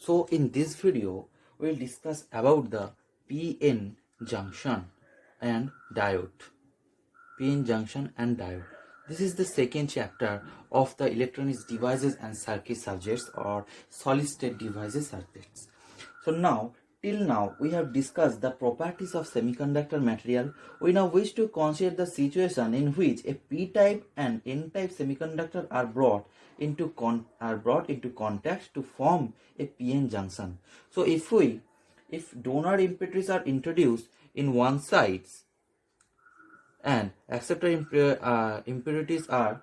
So in this video, we'll discuss about the PN junction and diode. PN junction and diode. This is the second chapter of the electronics devices and circuit subjects or solid state devices subjects. So till now we have discussed the properties of semiconductor material. We now wish to consider the situation in which a p-type and n-type semiconductor are brought into contact to form a PN junction. So if donor impurities are introduced in one side and acceptor impurities are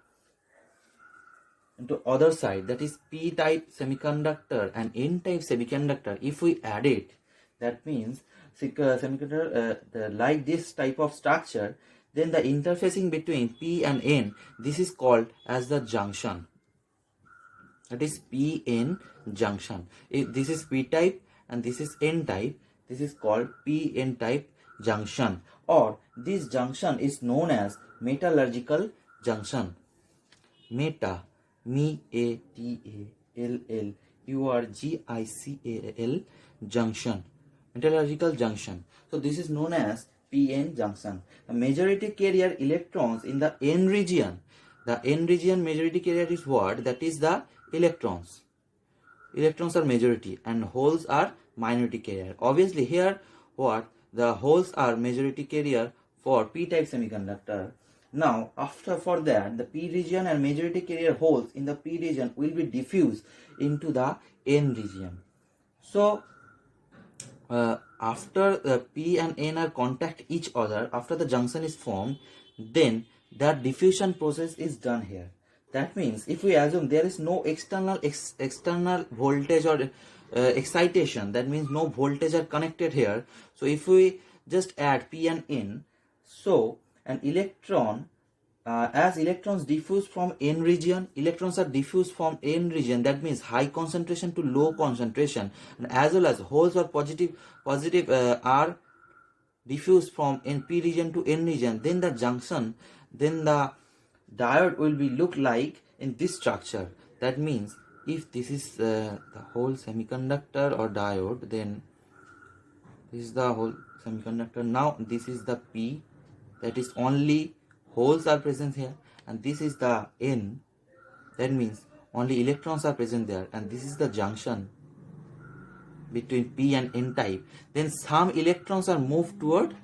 into other side, that is p-type semiconductor and n-type semiconductor, if we add it, that means semiconductor like this type of structure, then the interfacing between p and n, this is called as the junction. That is PN junction. If this is p-type and this is n-type, this is called PN type junction, or this junction is known as metallurgical junction. metallurgical junction, metallurgical junction. So this is known as PN junction. The majority carrier electrons in the N region. The N region majority carrier is what? That is the electrons. Electrons are majority and holes are minority carrier. Obviously here what? The holes are majority carrier for p-type semiconductor. Now for that the p region and majority carrier holes in the p region will be diffused into the n region. So after p and n are contact each other, after the junction is formed, then that diffusion process is done here. That means if we assume there is no external voltage or excitation, that means no voltage are connected here. So if we just add p and n, so an electron, as electrons diffuse from n region, electrons are diffused from n region, that means high concentration to low concentration, and as well as holes or positive are diffused from p region to n region, then the junction, then the diode will be look like in this structure. That means if this is the whole semiconductor or diode, then this is the whole semiconductor. Now this is the p, that is only holes are present here, and this is the n, that means only electrons are present there, and this is the junction between p and n type. Then some electrons are moved toward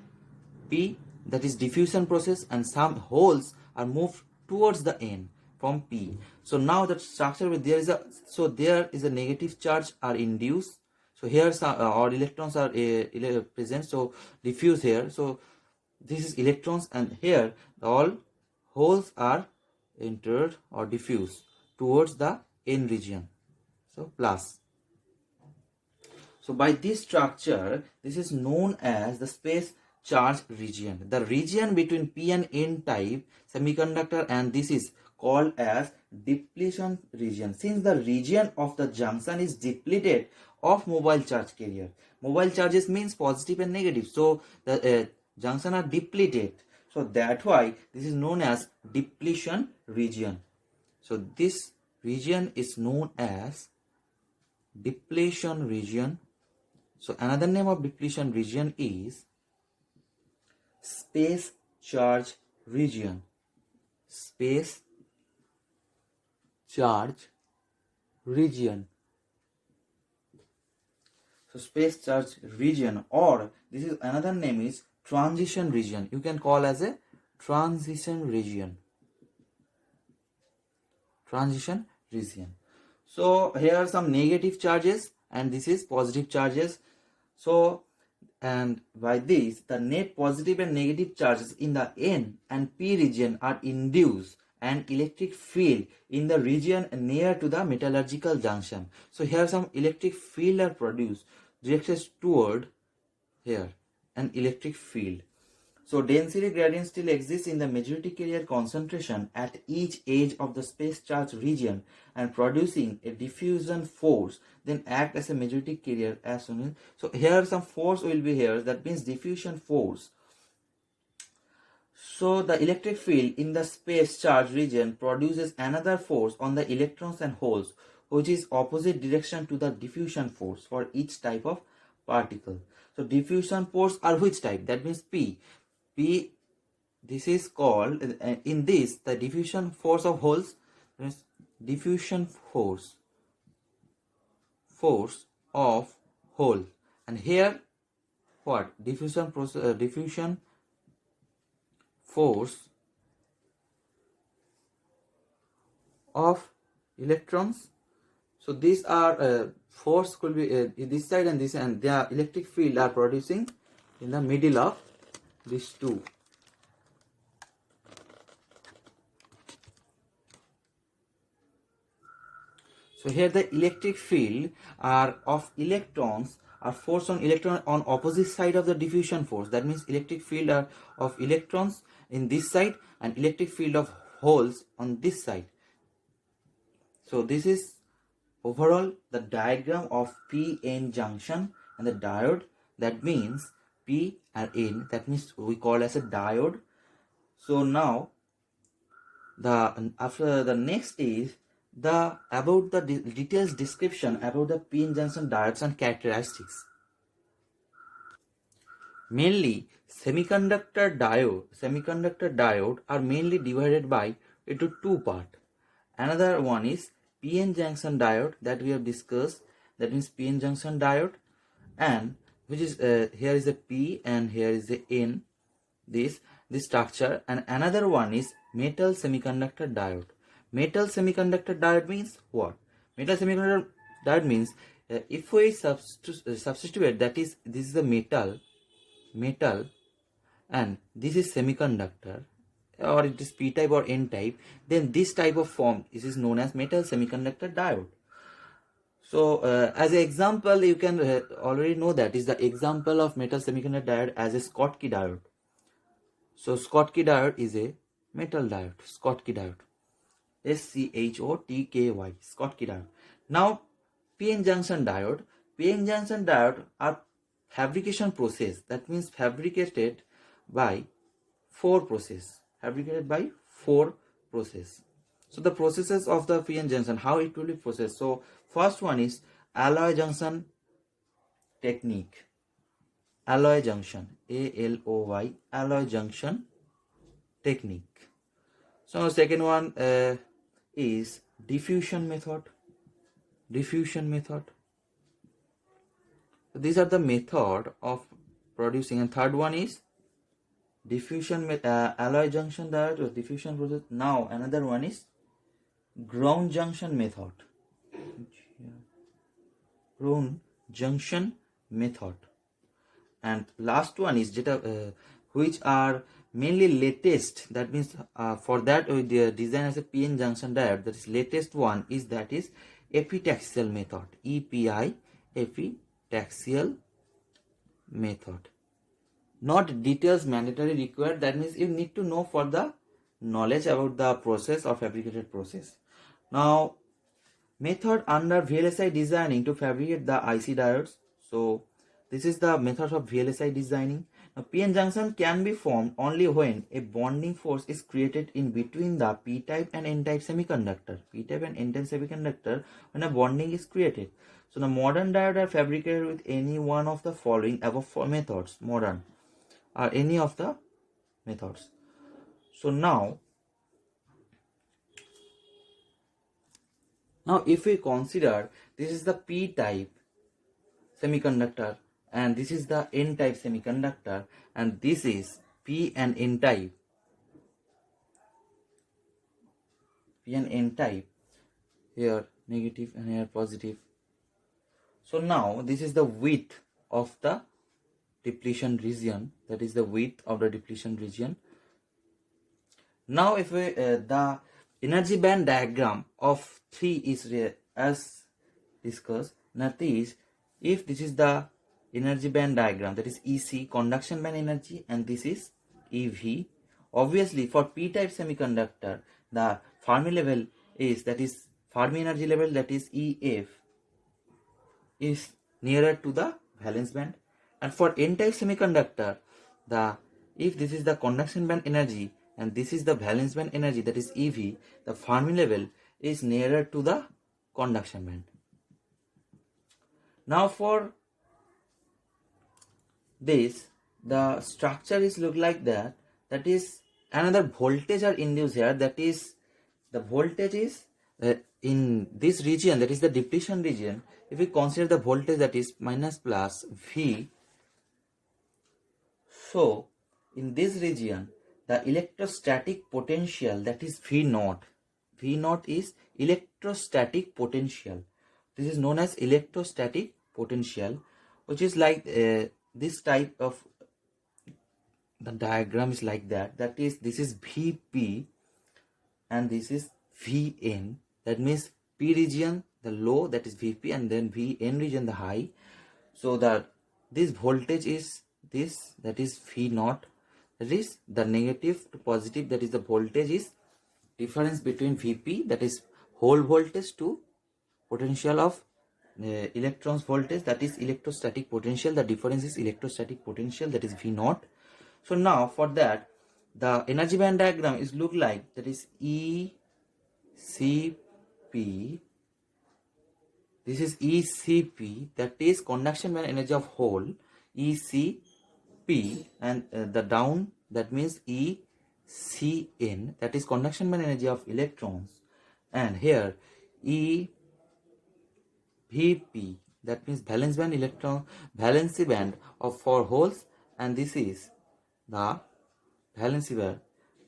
p, that is diffusion process, and some holes are moved towards the n from p. So now that structure with there is a negative charge are induced. So here some or electrons are present, so diffuse here. So this is electrons, and here all holes are entered or diffused towards the n region. So plus. So by this structure, this is known as the space charge region. The region between p and n type semiconductor, and this is called as depletion region, since the region of the junction is depleted of mobile charge carrier. Mobile charges means positive and negative, so the junction are depleted. So that's why this is known as depletion region. So this region is known as depletion region. So another name of depletion region is space charge region. Space charge region. So space charge region, or this is another name is transition region. You can call as a transition region. Transition region. So here are some negative charges and this is positive charges. So and by this the net positive and negative charges in the n and p region are induced an electric field in the region near to the metallurgical junction. So here some electric field are produced directed toward here, an electric field. So density gradient still exists in the majority carrier concentration at each edge of the space charge region and producing a diffusion force, then act as a majority carrier as soon as. So here some force will be here, that means diffusion force. So the electric field in the space charge region produces another force on the electrons and holes which is opposite direction to the diffusion force for each type of particle. So diffusion force are which type? That means P. P, this is called, in this, the diffusion force of holes, means diffusion force of hole. And here what? Diffusion force of electrons. So these are force could be this side and this, and the electric field are producing in the middle of these two. So here the electric field are of electrons are force on electron on opposite side of the diffusion force. That means electric field are of electrons in this side and electric field of holes on this side. So this is overall the diagram of p-n junction and the diode. That means P and N, that means we call as a diode. So now after the next is about the details description about the p-n junction diodes and characteristics. Mainly semiconductor diode are mainly divided into two parts. Another one is p-n junction diode that we have discussed, that means p-n junction diode, and which is here is a P and here is the N, this structure. And another one is metal semiconductor diode. Metal semiconductor diode means what? Metal semiconductor diode means if we substitute, that is, this is the metal and this is semiconductor, or it is P type or N type, then this type of form is known as metal semiconductor diode. So as an example, you can already know that is the example of metal semiconductor diode as a Schottky diode. So Schottky diode is a metal diode, Schottky diode, SCHOTKY, Schottky diode. Now p-n junction diode are fabrication process, that means fabricated by four process. So the processes of the p-n junction, how it will be processed. So first one is alloy junction technique. Alloy junction, ALOY, alloy junction technique. So second one is diffusion method. So these are the method of producing. And third one is diffusion alloy junction diode or diffusion process. Now another one is ground junction method. And last one is which are mainly latest. That means for that we design as a p-n junction diode. That is latest one is epitaxial method. EPI, epitaxial method. Not details mandatory required. That means you need to know for the knowledge about the process or fabricated process. Now method under VLSI designing to fabricate the IC diodes. So this is the method of VLSI designing. Now p-n junction can be formed only when a bonding force is created in between the p-type and n-type semiconductor. P-type and n-type semiconductor, when a bonding is created. So the modern diodes are fabricated with any one of the following above four methods. Modern are any of the methods. So now if we consider this is the p-type semiconductor and this is the n-type semiconductor, and this is p and n-type. Here negative and here positive. So now this is the width of the depletion region. That is the width of the depletion region. Now if we the energy band diagram of 3 is as discussed. Nothing is, if this is the energy band diagram, that is EC, conduction band energy, and this is EV. Obviously for p-type semiconductor the Fermi level is, that is Fermi energy level, that is EF, is nearer to the valence band. And for n-type semiconductor, if this is the conduction band energy and this is the valence band energy, that is EV, the Fermi level is nearer to the conduction band. Now for this, the structure is look like that. That is another voltage are induced here. That is the voltage is in this region, that is the depletion region. If we consider the voltage that is minus plus V, so in this region the electrostatic potential, that is V naught. V naught is electrostatic potential. This is known as electrostatic potential, which is like this type of, the diagram is like that. That is, this is Vp and this is Vn. That means P region the low, that is Vp, and then Vn region the high. So that this voltage is this, that is V naught. That is the negative to positive, that is the voltage is difference between Vp, that is whole voltage, to potential of electrons voltage, that is electrostatic potential. The difference is electrostatic potential, that is V naught. So now for that, the energy band diagram is look like, that is ECP. This is ECP, that is conduction band energy of hole, ECP, and the down, that means ECN, that is conduction band energy of electrons, and here EVP, that means valence band valency band of 4 holes, and this is the valency band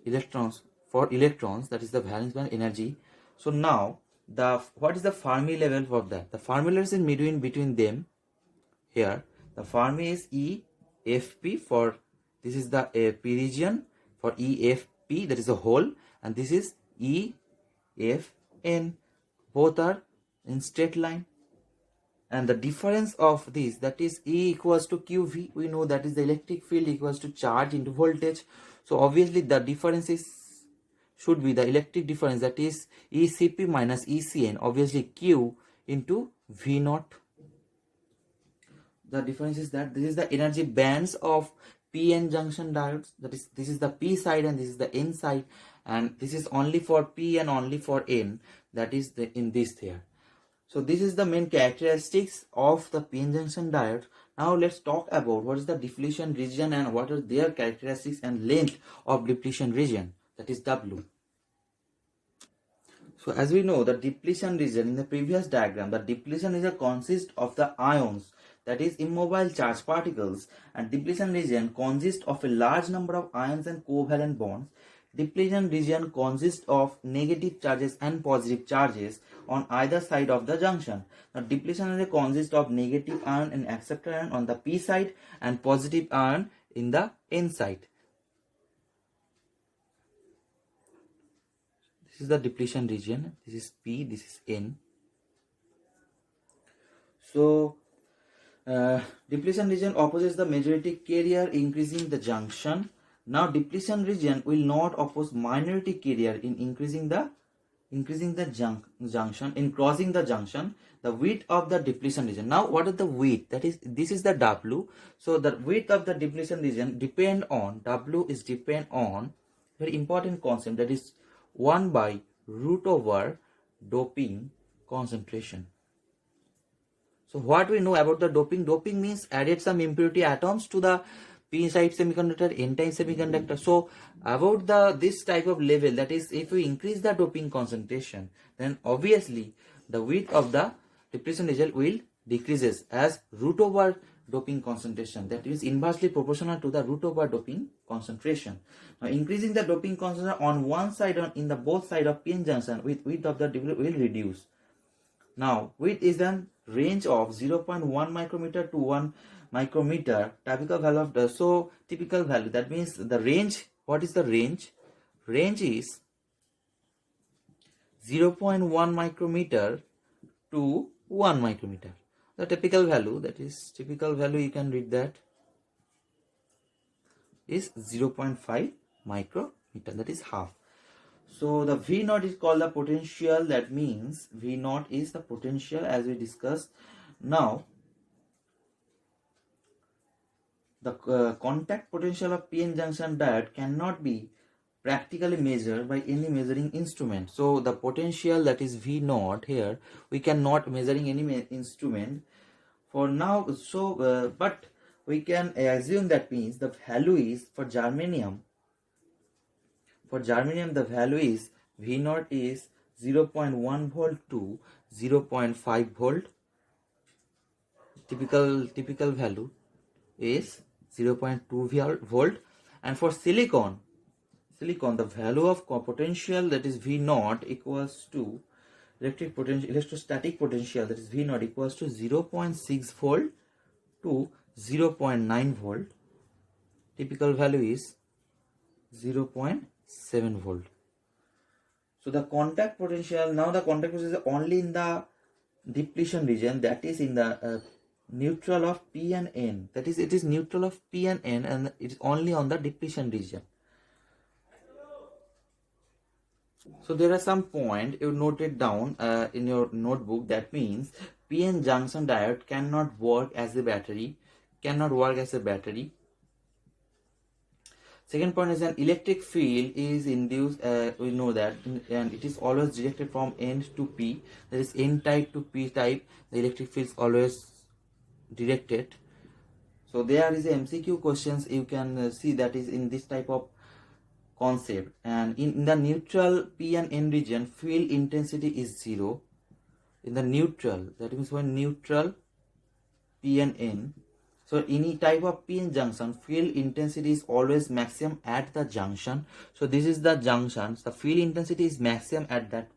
electrons for electrons, that is the valence band energy. So now what is the Fermi level for that? The Fermi level is in between them. Here the Fermi is EFP, for this is the P region, for EFP, that is a hole, and this is EFN. Both are in straight line, and the difference of this, that is E equals to QV. We know that is the electric field equals to charge into voltage. So obviously the difference should be the electric difference, that is ECP minus ECN, obviously Q into V naught. The difference is that this is the energy bands of PN junction diodes, that is, this is the P side and this is the N side, and this is only for P and only for N, that is the in this here. So this is the main characteristics of the PN junction diode. Now let's talk about what is the depletion region and what are their characteristics and length of depletion region, that is W. So as we know, the depletion region in the previous diagram, the depletion region consists of the ions, that is immobile charged particles, and depletion region consists of a large number of ions and covalent bonds. Depletion region consists of negative charges and positive charges on either side of the junction. Now depletion region consists of negative ion and acceptor ion on the P side and positive ion in the N side. This is the depletion region. This is P, this is N. So depletion region opposes the majority carrier, increasing the junction. Now depletion region will not oppose minority carrier in increasing the junction, in crossing the junction. The width of the depletion region. Now what is the width? That is, this is the W. So the width of the depletion region depend on, W is depend on very important concept, that is 1 by root over doping concentration. So what we know about the doping? Doping means added some impurity atoms to the p-type semiconductor, n-type semiconductor. So about this type of level, that is, if we increase the doping concentration, then obviously the width of the depletion region will decreases as root over doping concentration, that is inversely proportional to the root over doping concentration. Now increasing the doping concentration on one side, in the both side of p-n junction, with width of the depletion will reduce. Now width is then range of 0.1 micrometer to 1 micrometer, typical value of the, so typical value, that means the range. What is the range? Range is 0.1 micrometer to 1 micrometer. The typical value, that is typical value, you can read that, is 0.5 micrometer, that is half. So the V naught is called the potential, that means V naught is the potential as we discussed. Now the contact potential of p-n junction diode cannot be practically measured by any measuring instrument. So the potential that is V naught here, we cannot measuring any instrument for now. So but we can assume that means the value is for germanium. For germanium, the value is V naught is 0.1 volt to 0.5 volt. Typical value is 0.2 volt. And for silicon, the value of potential that is V naught equals to electrostatic potential that is V naught equals to 0.6 volt to 0.9 volt. Typical value is 0.7 volt. So the contact potential, now the contact potential is only in the depletion region, that is in the neutral of P and N. That is, it is neutral of P and N, and it is only on the depletion region. So there are some point you noted down in your notebook. That means PN junction diode cannot work as a battery. Second point is an electric field is induced. We know that, and it is always directed from N to P. That is N type to P type. The electric field is always directed. So there is a MCQ questions you can see that is in this type of concept. And in the neutral P and N region, field intensity is 0. In the neutral, that means when neutral P and N. So any type of PN junction, field intensity is always maximum at the junction. So this is the junction. The field intensity is maximum at that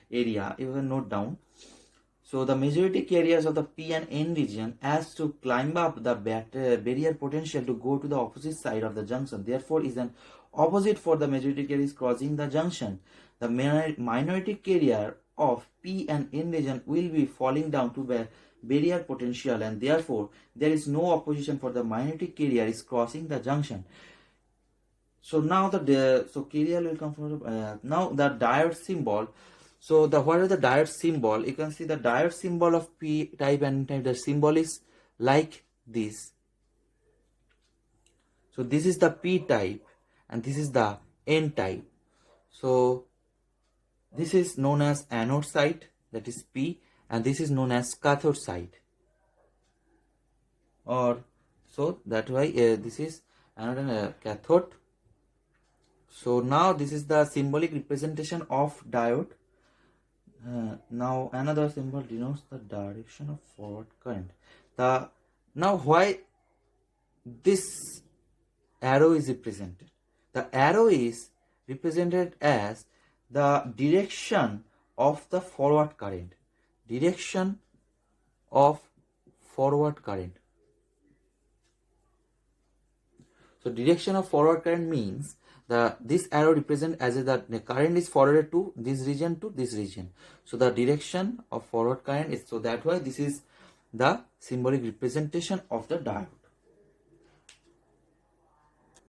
area. You can note down. So the majority carriers of the P and N region has to climb up the barrier potential to go to the opposite side of the junction. Therefore, is an opposite for the majority carriers crossing the junction. The minority carrier of P and N region will be falling down to barrier potential, and therefore there is no opposition for the minority carrier is crossing the junction. So now so carrier will come from now the diode symbol. So what is the diode symbol? You can see the diode symbol of P type and N type. The symbol is like this. So this is the P type and this is the N type. So this is known as anode side, that is P, and this is known as cathode side. Or so that why this is anode and cathode. So now this is the symbolic representation of diode. Now another symbol denotes the direction of forward current. Now why this arrow is represented? The arrow is represented as the direction of the forward current. Direction of forward current. So direction of forward current means this arrow represents as the current is forwarded to this region to this region. So the direction of forward current is, so that why this is the symbolic representation of the diode.